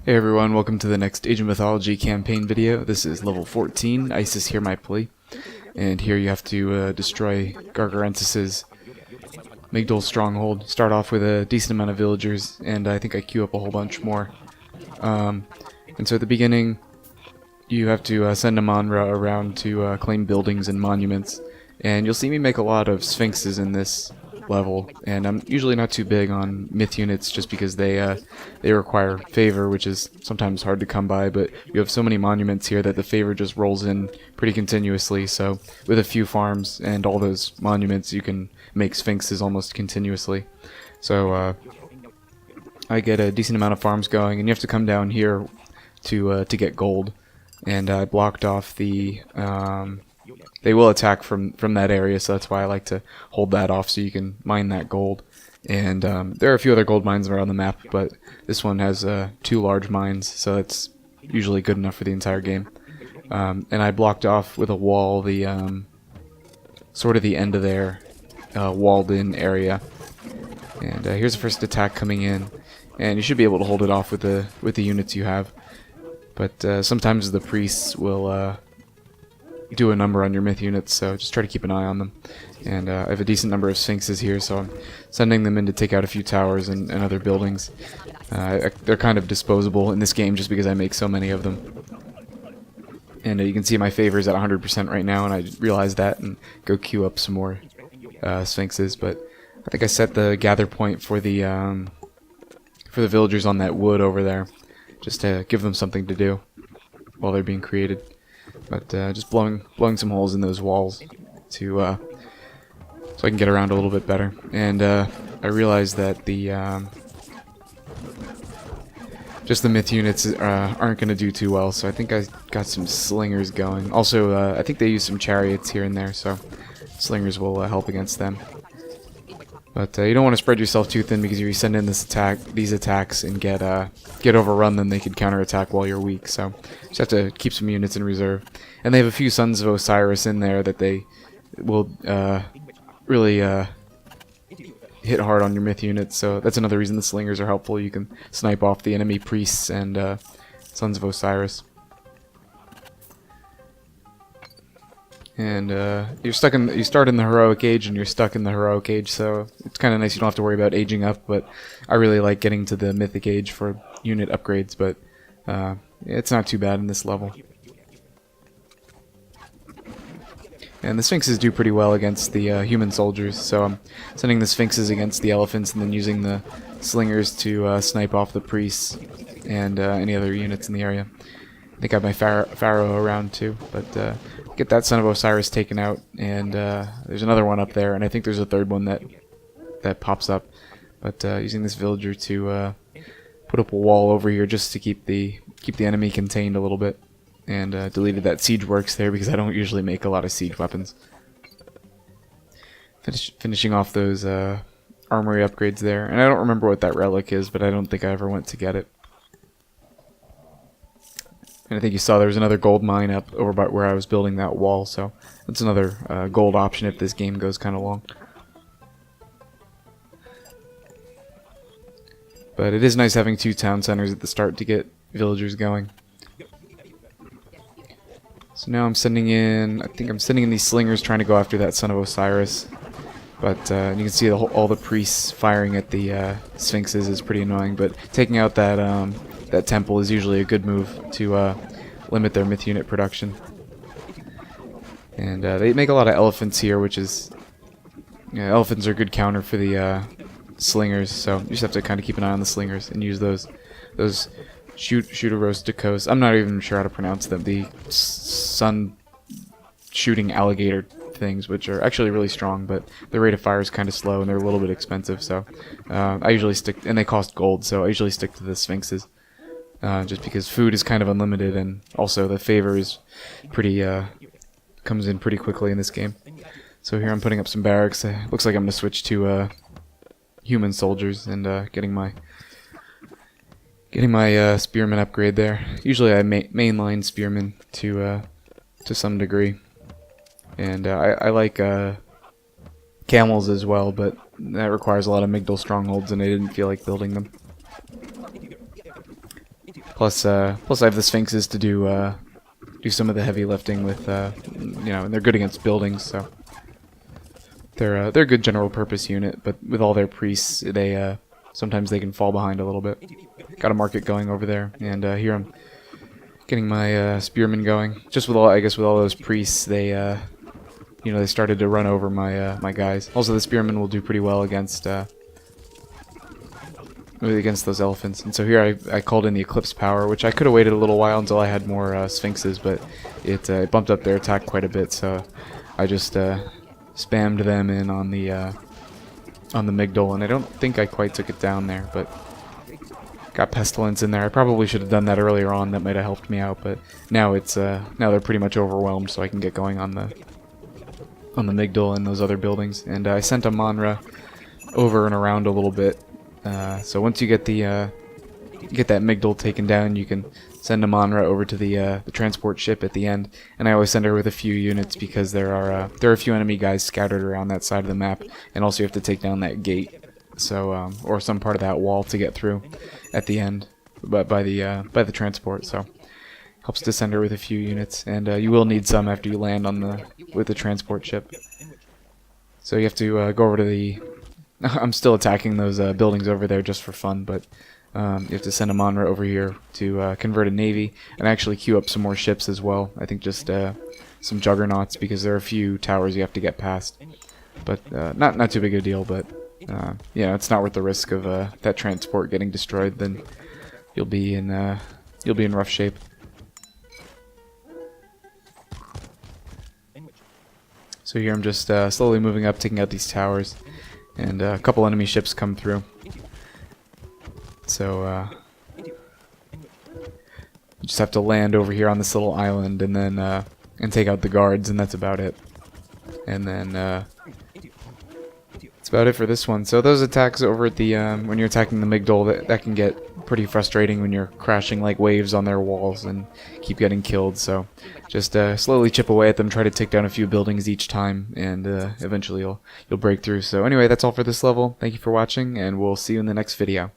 Hey everyone, welcome to the next Age of Mythology campaign video. This is level 14, Isis Hear My Plea. And here you have to destroy Gargarensis' Migdol stronghold. Start off with a decent amount of villagers, and I think I queue up a whole bunch more. And so at the beginning, you have to send a Manra around to claim buildings and monuments. And you'll see me make a lot of Sphinxes in this level, and I'm usually not too big on myth units just because they require favor, which is sometimes hard to come by, but you have so many monuments here that the favor just rolls in pretty continuously, so with a few farms and all those monuments you can make Sphinxes almost continuously. So I get a decent amount of farms going, and you have to come down here to get gold, and I blocked off the they will attack from that area, so that's why I like to hold that off so you can mine that gold. And there are a few other gold mines around the map, but this one has 2 large mines, so that's usually good enough for the entire game. And I blocked off with a wall the sort of the end of their walled-in area. And here's the first attack coming in, and you should be able to hold it off with the units you have. But sometimes the priests will do a number on your myth units, so just try to keep an eye on them. And I have a decent number of Sphinxes here, so I'm sending them in to take out a few towers and other buildings. They're kind of disposable in this game just because I make so many of them. And you can see my favor is at 100% right now, and I realized that and go queue up some more Sphinxes. But I think I set the gather point for the villagers on that wood over there, just to give them something to do while they're being created. But just blowing some holes in those walls to so I can get around a little bit better. And I realized that just the myth units aren't going to do too well, so I think I got some slingers going. Also, I think they use some chariots here and there, so slingers will help against them. But you don't want to spread yourself too thin, because if you send in these attacks and get overrun, then they could counterattack while you're weak. So just have to keep some units in reserve. And they have a few Sons of Osiris in there that they will really hit hard on your myth units. So that's another reason the slingers are helpful. You can snipe off the enemy priests and Sons of Osiris. And you start in the heroic age, and you're stuck in the heroic age, so it's kind of nice you don't have to worry about aging up. But I really like getting to the mythic age for unit upgrades, but it's not too bad in this level. And the Sphinxes do pretty well against the human soldiers, so I'm sending the Sphinxes against the elephants and then using the slingers to snipe off the priests and any other units in the area. I think I have my Pharaoh around too, but get that Son of Osiris taken out, and there's another one up there, and I think there's a third one that pops up. But using this villager to put up a wall over here just to keep the enemy contained a little bit, and deleted that siege works there because I don't usually make a lot of siege weapons. Finishing off those armory upgrades there, and I don't remember what that relic is, but I don't think I ever went to get it. And I think you saw there was another gold mine up over by where I was building that wall, so that's another gold option if this game goes kind of long. But it is nice having 2 town centers at the start to get villagers going. So now I'm sending in, I think I'm sending in these slingers trying to go after that Son of Osiris. But you can see all the priests firing at the Sphinxes is pretty annoying, but taking out that temple is usually a good move to limit their myth unit production. And they make a lot of elephants here, which is... elephants are a good counter for the slingers, so you just have to kind of keep an eye on the slingers and use those shooterosticos. I'm not even sure how to pronounce them. The sun shooting alligator things, which are actually really strong, but the rate of fire is kind of slow and they're a little bit expensive, so I usually stick, and they cost gold, so I usually stick to the Sphinxes. Just because food is kind of unlimited, and also the favor is pretty, comes in pretty quickly in this game. So here I'm putting up some barracks. Looks like I'm going to switch to human soldiers and getting my spearman upgrade there. Usually I mainline spearmen to some degree. And I like camels as well, but that requires a lot of Migdol strongholds, and I didn't feel like building them. Plus I have the Sphinxes to do some of the heavy lifting with, you know, and they're good against buildings, so they're a good general purpose unit. But with all their priests, they sometimes they can fall behind a little bit. Got a market going over there, and here I'm getting my spearmen going. Just with all, I guess, with all those priests, they you know, they started to run over my my guys. Also, the spearmen will do pretty well against those elephants. And so here I called in the Eclipse Power, which I could have waited a little while until I had more Sphinxes, but it bumped up their attack quite a bit, so I just spammed them in on the Migdol, and I don't think I quite took it down there, but got Pestilence in there. I probably should have done that earlier on. That might have helped me out, but now it's now they're pretty much overwhelmed, so I can get going on the Migdol and those other buildings. And I sent a Manra over and around a little bit. So once you get the get that Migdol taken down, you can send a Manra over to the transport ship at the end. And I always send her with a few units because there are a few enemy guys scattered around that side of the map, and also you have to take down that gate, so or some part of that wall to get through at the end, but by the transport. So helps to send her with a few units, and you will need some after you land on with the transport ship. So you have to go over to the. I'm still attacking those buildings over there just for fun, but you have to send a Manra over here to convert a navy and actually queue up some more ships as well. I think just some juggernauts, because there are a few towers you have to get past, but not too big a deal. But yeah, it's not worth the risk of that transport getting destroyed. Then you'll be in rough shape. So here I'm just slowly moving up, taking out these towers, and a couple enemy ships come through. So you just have to land over here on this little island, and then and take out the guards, and that's about it. And then that's about it for this one. So those attacks over at the when you're attacking the Migdol, that can get pretty frustrating when you're crashing like waves on their walls and keep getting killed. So just slowly chip away at them, try to take down a few buildings each time, and eventually you'll break through. So anyway, that's all for this level. Thank you for watching, and we'll see you in the next video.